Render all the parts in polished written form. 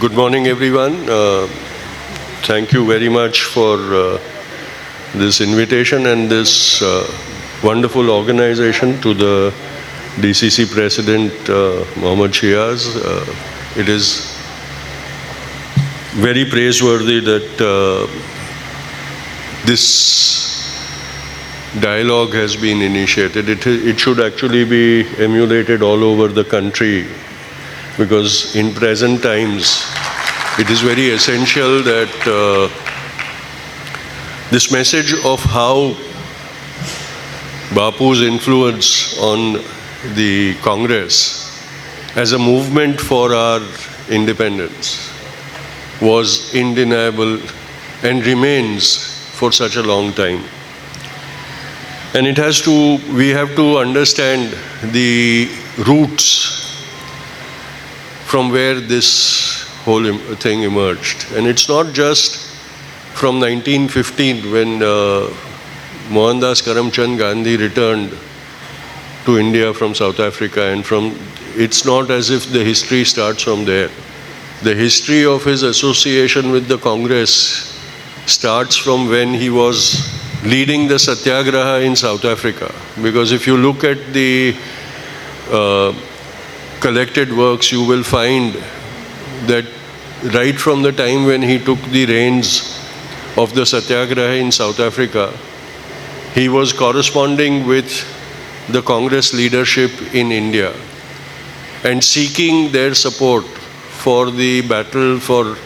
Good morning, everyone. Thank you very much for this invitation and this wonderful organization to the DCC President Mohammad Shiaz. It is very praiseworthy that this dialogue has been initiated. It should actually be emulated all over the country, because in present times it is very essential that this message of how Bapu's influence on the Congress as a movement for our independence was undeniable and remains for such a long time. And we have to understand the roots from where this whole thing emerged. And it's not just from 1915 when Mohandas Karamchand Gandhi returned to India from South Africa, and it's not as if the history starts from there. The history of his association with the Congress starts from when he was leading the Satyagraha in South Africa. Because if you look at the collected works, you will find that right from the time when he took the reins of the Satyagraha in South Africa, he was corresponding with the Congress leadership in India and seeking their support for the battle for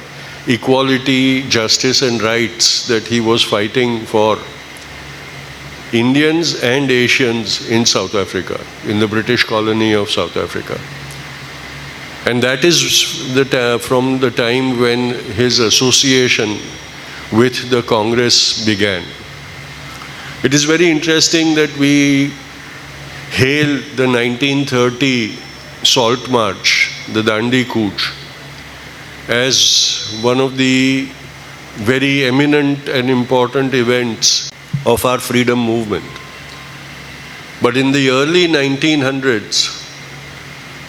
equality, justice and rights that he was fighting for Indians and Asians in South Africa, in the British colony of South Africa. And that is from the time when his association with the Congress began. It is very interesting that we hail the 1930 Salt March, the Dandi Kooch, as one of the very eminent and important events of our freedom movement. But in the early 1900s,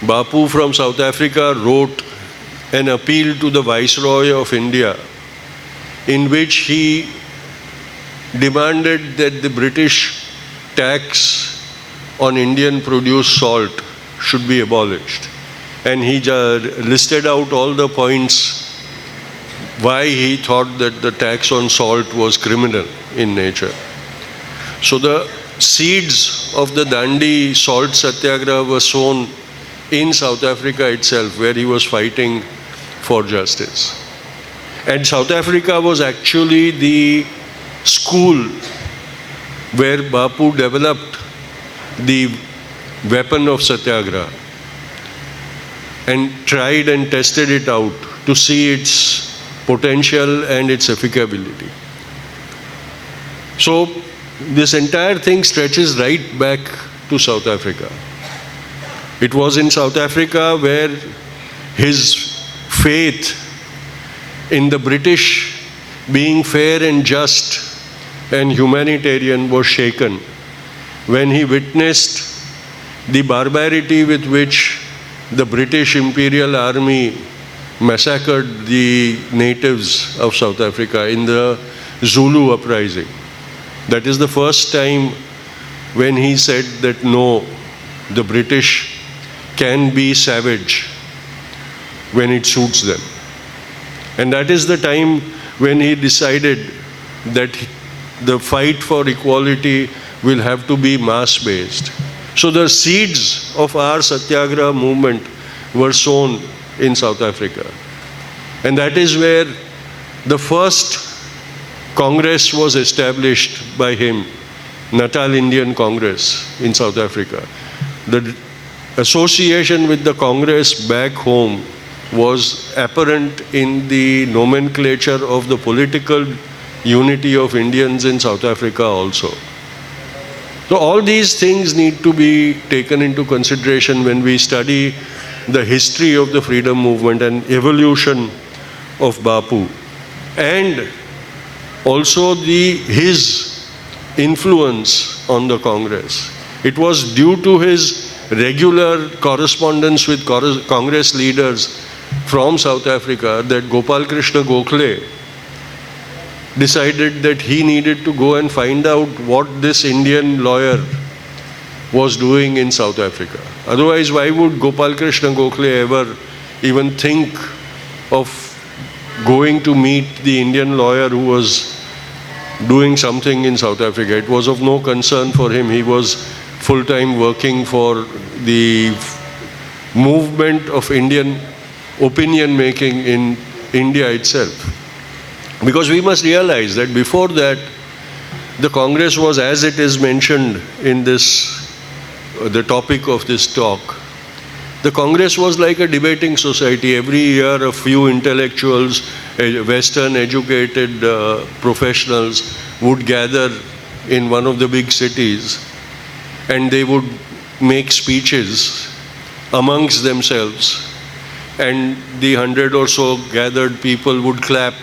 Bapu from South Africa wrote an appeal to the Viceroy of India, in which he demanded that the British tax on Indian produced salt should be abolished. And he listed out all the points why he thought that the tax on salt was criminal in nature. So the seeds of the Dandi salt satyagraha were sown in South Africa itself, where he was fighting for justice. And South Africa was actually the school where Bapu developed the weapon of satyagraha and tried and tested it out to see its potential and its applicability. So this entire thing stretches right back to South Africa. It was in South Africa where his faith in the British being fair and just and humanitarian was shaken when he witnessed the barbarity with which the British Imperial Army massacred the natives of South Africa in the Zulu uprising. That is the first time when he said that no, the British can be savage when it suits them. And that is the time when he decided that the fight for equality will have to be mass-based. So the seeds of our Satyagraha movement were sown in South Africa. And that is where the first Congress was established by him, Natal Indian Congress in South Africa. The association with the Congress back home was apparent in the nomenclature of the political unity of Indians in South Africa also. So all these things need to be taken into consideration when we study the history of the freedom movement and evolution of Bapu, and also his influence on the Congress. It was due to his regular correspondence with Congress leaders from South Africa that Gopal Krishna Gokhale decided that he needed to go and find out what this Indian lawyer was doing in South Africa. Otherwise, why would Gopal Krishna Gokhale ever even think of going to meet the Indian lawyer who was doing something in South Africa? It was of no concern for him. He was full-time working for the movement of Indian opinion making in India itself. Because we must realize that before that, the Congress was, as it is mentioned in this, the topic of this talk, the Congress was like a debating society. Every year a few intellectuals, Western educated professionals would gather in one of the big cities, and they would make speeches amongst themselves, and the 100 or so gathered people would clap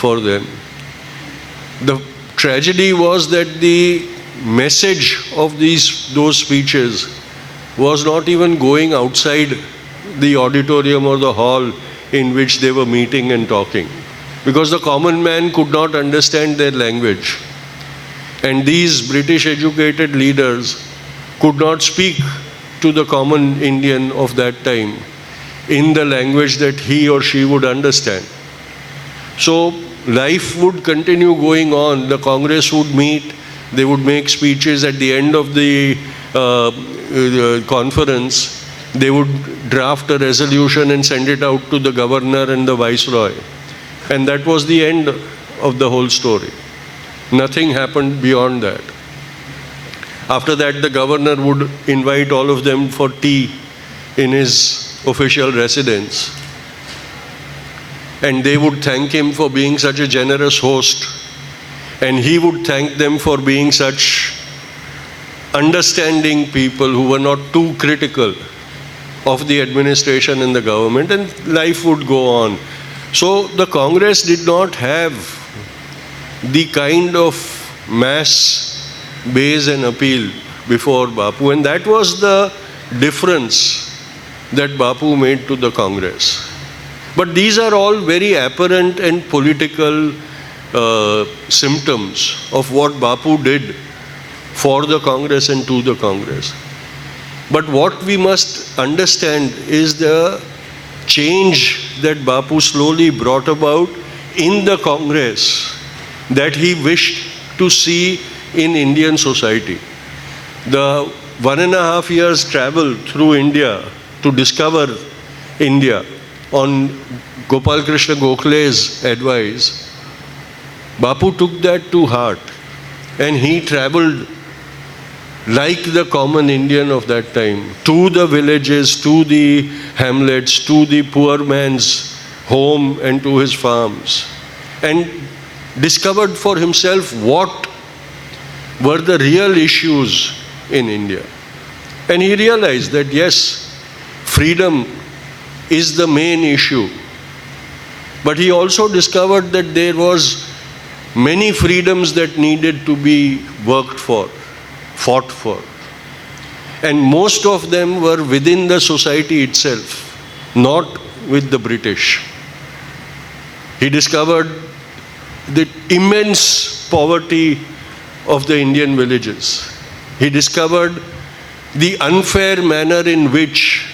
for them. The tragedy was that the message of those speeches was not even going outside the auditorium or the hall in which they were meeting and talking, because the common man could not understand their language. And these British educated leaders could not speak to the common Indian of that time in the language that he or she would understand. So life would continue going on. The Congress would meet, they would make speeches. At the end of the conference, they would draft a resolution and send it out to the governor and the viceroy. And that was the end of the whole story. Nothing happened beyond that. After that, the governor would invite all of them for tea in his official residence. And they would thank him for being such a generous host. And he would thank them for being such understanding people who were not too critical of the administration and the government, and life would go on. So the Congress did not have the kind of mass base and appeal before Bapu, and that was the difference that Bapu made to the Congress. But these are all very apparent and political symptoms of what Bapu did for the Congress and to the Congress. But what we must understand is the change that Bapu slowly brought about in the Congress that he wished to see in Indian society. The 1.5 years travel through India to discover India on Gopal Krishna Gokhale's advice, Bapu took that to heart, and he traveled like the common Indian of that time, to the villages, to the hamlets, to the poor man's home and to his farms, and discovered for himself what were the real issues in India. And he realized that yes, freedom is the main issue. But he also discovered that there was many freedoms that needed to be worked for, fought for. And most of them were within the society itself, not with the British. He discovered the immense poverty of the Indian villages. He discovered the unfair manner in which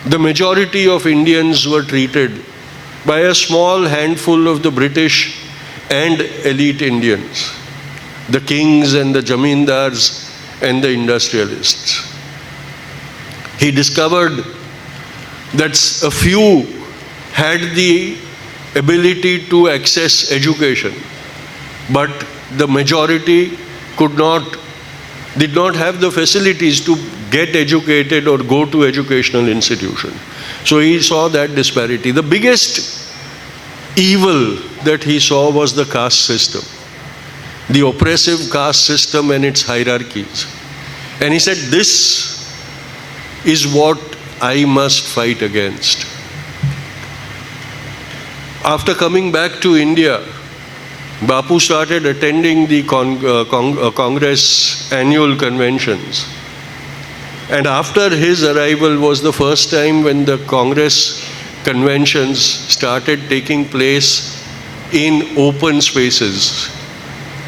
the majority of Indians were treated by a small handful of the British and elite Indians, the kings and the jamindars and the industrialists. He discovered that a few had the ability to access education, but the majority did not have the facilities to get educated or go to educational institution. So he saw that disparity. The biggest evil that he saw was the caste system, the oppressive caste system and its hierarchies. And he said, this is what I must fight against. After coming back to India, Bapu started attending the Congress annual conventions. And after his arrival was the first time when the Congress conventions started taking place in open spaces,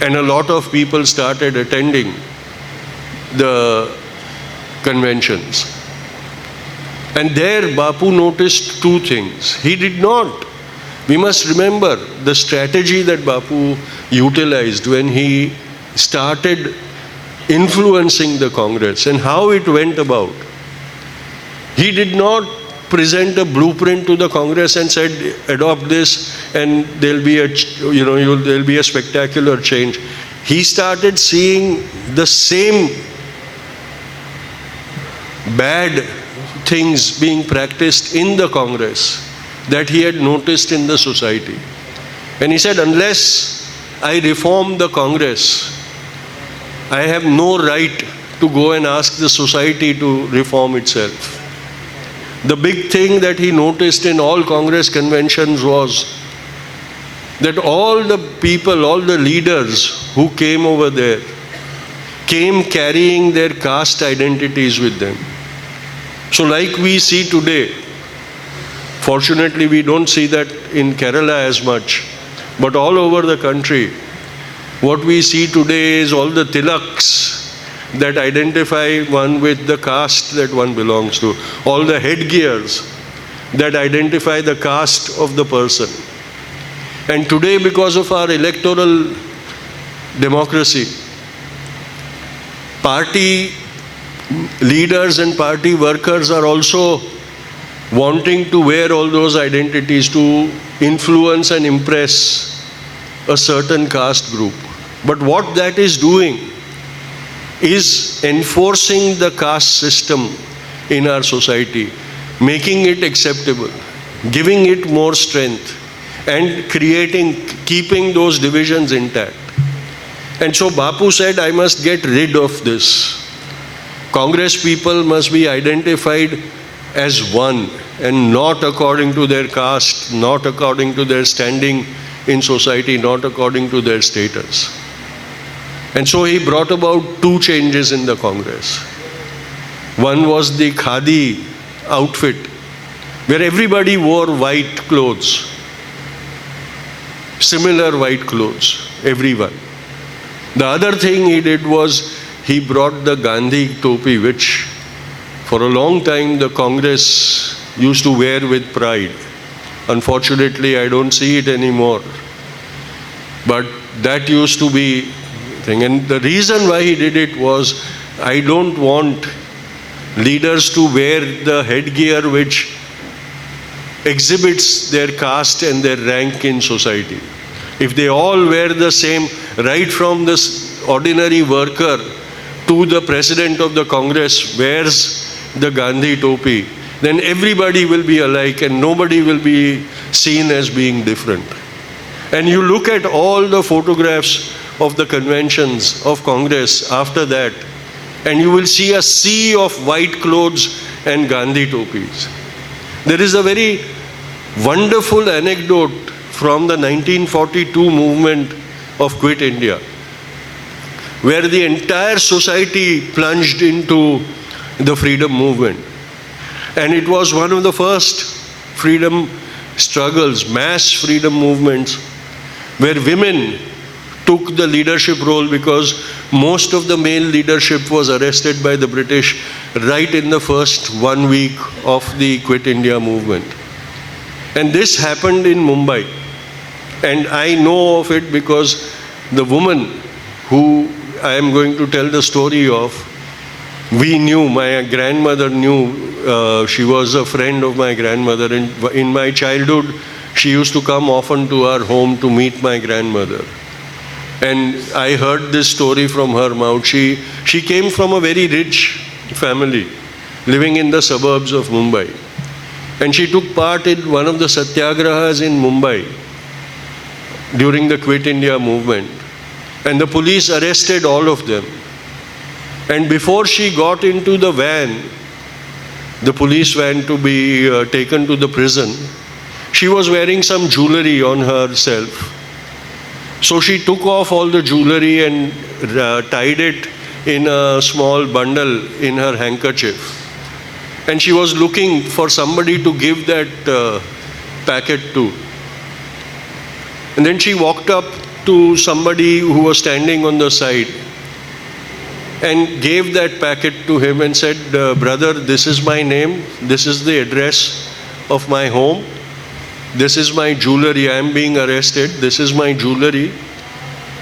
and a lot of people started attending the conventions. And there Bapu noticed two things. He did not. We must remember the strategy that Bapu utilized when he started influencing the Congress and how it went about. He did not present a blueprint to the Congress and said, adopt this and there'll be there'll be a spectacular change. He started seeing the same bad things being practiced in the Congress that he had noticed in the society. And he said, unless I reform the Congress, I have no right to go and ask the society to reform itself. The big thing that he noticed in all Congress conventions was that all the people, all the leaders who came over there, came carrying their caste identities with them. So like we see today, fortunately we don't see that in Kerala as much, but all over the country, what we see today is all the tilaks that identify one with the caste that one belongs to, all the headgears that identify the caste of the person. And today, because of our electoral democracy, party leaders and party workers are also wanting to wear all those identities to influence and impress a certain caste group. But what that is doing is enforcing the caste system in our society, making it acceptable, giving it more strength, and keeping those divisions intact. And so Bapu said, I must get rid of this. Congress people must be identified as one and not according to their caste, not according to their standing in society, not according to their status. And so he brought about two changes in the Congress. One was the khadi outfit, where everybody wore white clothes, similar white clothes, everyone. The other thing he did was he brought the Gandhi topi, which for a long time the Congress used to wear with pride. Unfortunately, I don't see it anymore. But that used to be thing. And the reason why he did it was, I don't want leaders to wear the headgear which exhibits their caste and their rank in society. If they all wear the same, right from this ordinary worker to the president of the Congress wears the Gandhi topi, then everybody will be alike and nobody will be seen as being different. And you look at all the photographs of the conventions of Congress after that, and you will see a sea of white clothes and Gandhi topis. There is a very wonderful anecdote from the 1942 movement of Quit India, where the entire society plunged into the freedom movement. And it was one of the first freedom struggles, mass freedom movements, where women took the leadership role because most of the male leadership was arrested by the British right in the first 1 week of the Quit India movement. And this happened in Mumbai. And I know of it because the woman who I am going to tell the story of, we knew, my grandmother knew, she was a friend of my grandmother. In my childhood, she used to come often to our home to meet my grandmother. And I heard this story from her mouth. She came from a very rich family, living in the suburbs of Mumbai. And she took part in one of the satyagrahas in Mumbai during the Quit India movement. And the police arrested all of them. And before she got into the van, the police van to be taken to the prison, she was wearing some jewelry on herself. So she took off all the jewelry and tied it in a small bundle in her handkerchief. And she was looking for somebody to give that packet to. And then she walked up to somebody who was standing on the side and gave that packet to him and said, brother, this is my name, this is the address of my home, this is my jewelry, I am being arrested, this is my jewelry,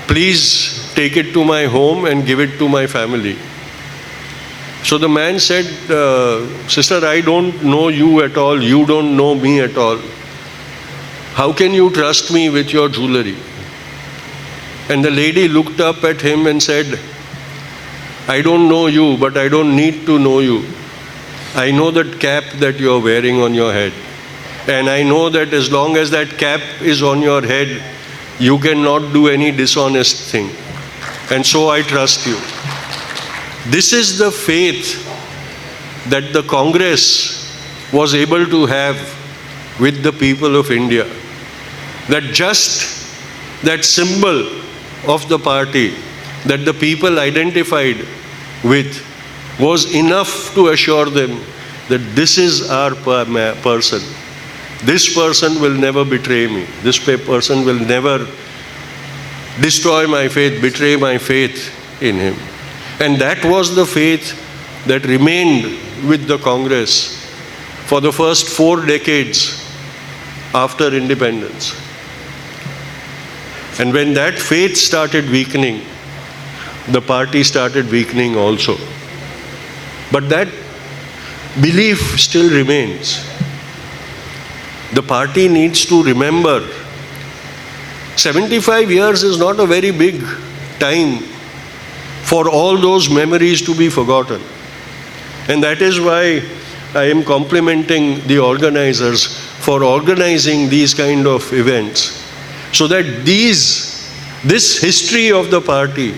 please take it to my home and give it to my family. So the man said, sister, I don't know you at all, you don't know me at all. How can you trust me with your jewelry? And the lady looked up at him and said, I don't know you, but I don't need to know you. I know that cap that you are wearing on your head. And I know that as long as that cap is on your head, you cannot do any dishonest thing. And so I trust you. This is the faith that the Congress was able to have with the people of India. That just that symbol of the party that the people identified with was enough to assure them that this is our person. This person will never betray me. This person will never destroy my faith, betray my faith in him. And that was the faith that remained with the Congress for the first 4 decades after independence. And when that faith started weakening, the party started weakening also. But that belief still remains. The party needs to remember 75 years is not a very big time for all those memories to be forgotten. And that is why I am complimenting the organizers for organizing these kind of events, so that this history of the party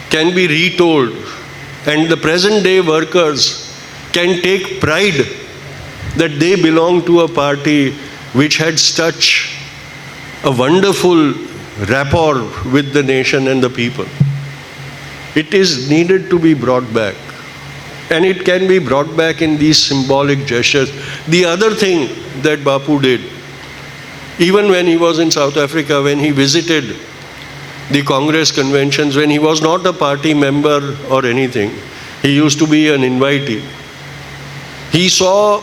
can be retold, and the present day workers can take pride that they belong to a party which had such a wonderful rapport with the nation and the people. It is needed to be brought back. And it can be brought back in these symbolic gestures. The other thing that Bapu did, even when he was in South Africa, when he visited the Congress conventions, when he was not a party member or anything, he used to be an invitee. He saw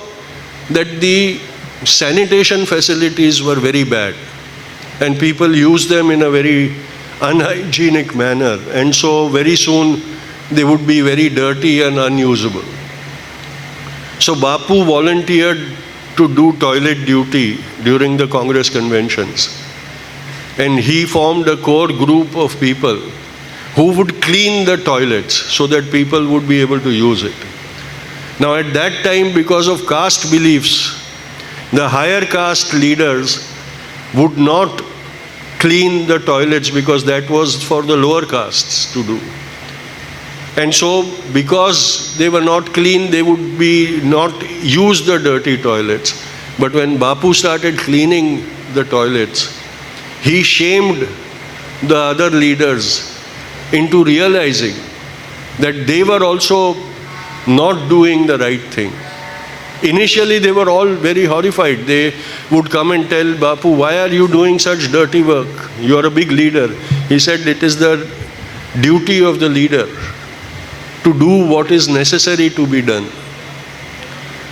that the sanitation facilities were very bad and people used them in a very unhygienic manner, and so very soon they would be very dirty and unusable. So Bapu volunteered to do toilet duty during the Congress conventions, and he formed a core group of people who would clean the toilets so that people would be able to use it. Now at that time, because of caste beliefs, the higher caste leaders would not clean the toilets because that was for the lower castes to do. And so because they were not clean, they would be not use the dirty toilets. But when Bapu started cleaning the toilets, he shamed the other leaders into realizing that they were also not doing the right thing. Initially, they were all very horrified. They would come and tell Bapu, why are you doing such dirty work? You are a big leader. He said, it is the duty of the leader to do what is necessary to be done.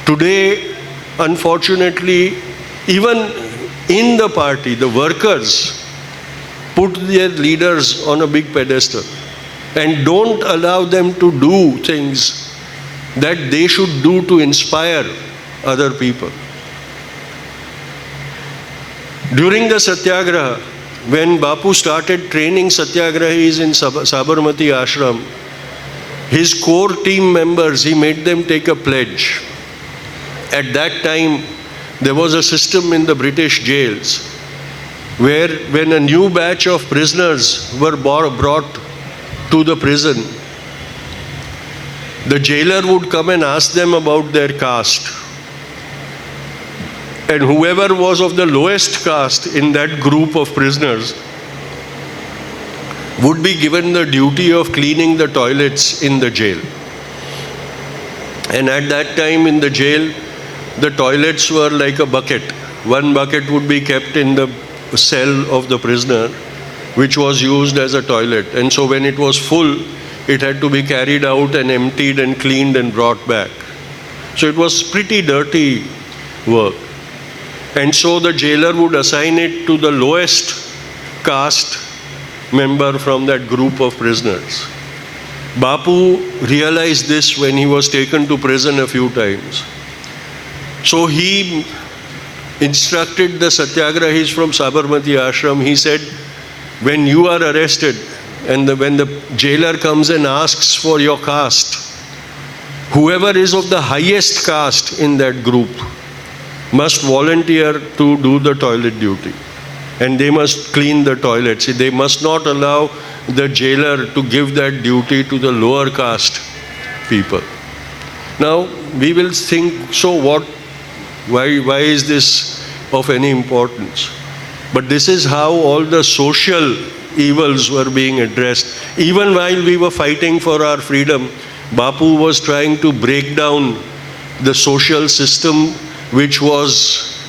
Today, unfortunately, even in the party, the workers put their leaders on a big pedestal and don't allow them to do things that they should do to inspire other people. During the Satyagraha, when Bapu started training Satyagrahis in Sabarmati Ashram, his core team members, he made them take a pledge. At that time, there was a system in the British jails where when a new batch of prisoners were brought to the prison, the jailer would come and ask them about their caste. And whoever was of the lowest caste in that group of prisoners would be given the duty of cleaning the toilets in the jail. And at that time in the jail, the toilets were like a bucket. One bucket would be kept in the cell of the prisoner, which was used as a toilet. And so when it was full, it had to be carried out and emptied and cleaned and brought back. So it was pretty dirty work. And so the jailer would assign it to the lowest caste member from that group of prisoners. Bapu realized this when he was taken to prison a few times. So he instructed the Satyagrahis from Sabarmati Ashram. He said, when you are arrested and when the jailer comes and asks for your caste, whoever is of the highest caste in that group must volunteer to do the toilet duty. And they must clean the toilets. They must not allow the jailer to give that duty to the lower caste people. Now, we will think, so what? Why is this of any importance? But this is how all the social evils were being addressed. Even while we were fighting for our freedom, Bapu was trying to break down the social system which was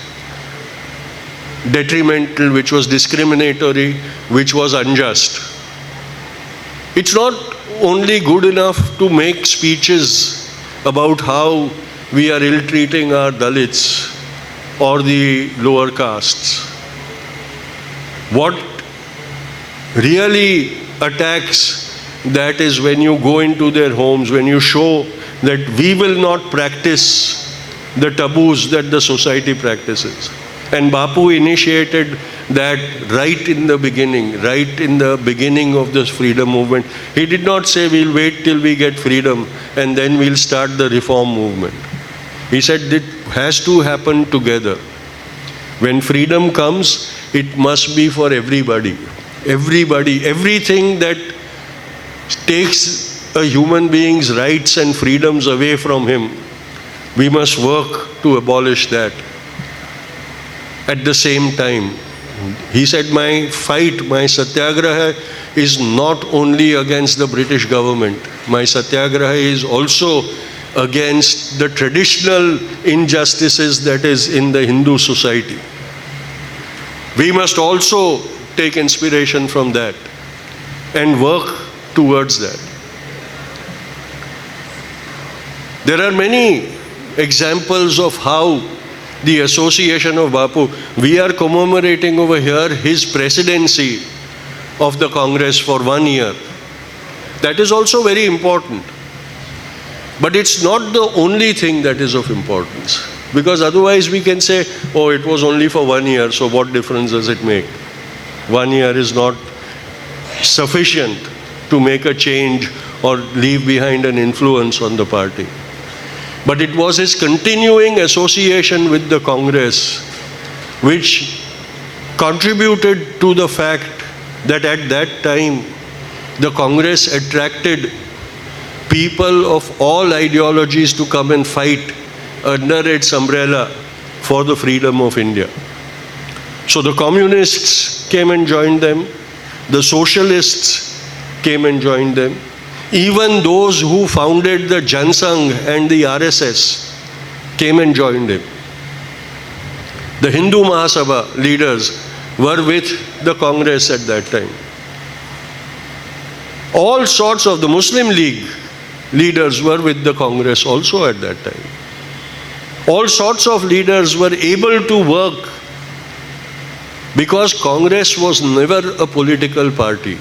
detrimental, which was discriminatory, which was unjust. It's not only good enough to make speeches about how we are ill-treating our Dalits or the lower castes. What really attacks that is when you go into their homes, when you show that we will not practice the taboos that the society practices. And Bapu initiated that right in the beginning of this freedom movement. He did not say we'll wait till we get freedom and then we'll start the reform movement. He said it has to happen together. When freedom comes, it must be for everybody. Everybody, everything that takes a human being's rights and freedoms away from him, we must work to abolish that. At the same time, he said, my fight, my satyagraha is not only against the British government. My satyagraha is also against the traditional injustices that is in the Hindu society. We must also take inspiration from that and work towards that. There are many examples of how the association of Bapu, we are commemorating over here his presidency of the Congress for 1 year. That is also very important. But it's not the only thing that is of importance. Because otherwise we can say, oh, it was only for 1 year, so what difference does it make? 1 year is not sufficient to make a change or leave behind an influence on the party. But it was his continuing association with the Congress which contributed to the fact that at that time the Congress attracted people of all ideologies to come and fight under its umbrella for the freedom of India. So the communists came and joined them, the socialists came and joined them. Even those who founded the Jansangh and the RSS came and joined him. The Hindu Mahasabha leaders were with the Congress at that time. All sorts of the Muslim League leaders were with the Congress also at that time. All sorts of leaders were able to work because Congress was never a political party.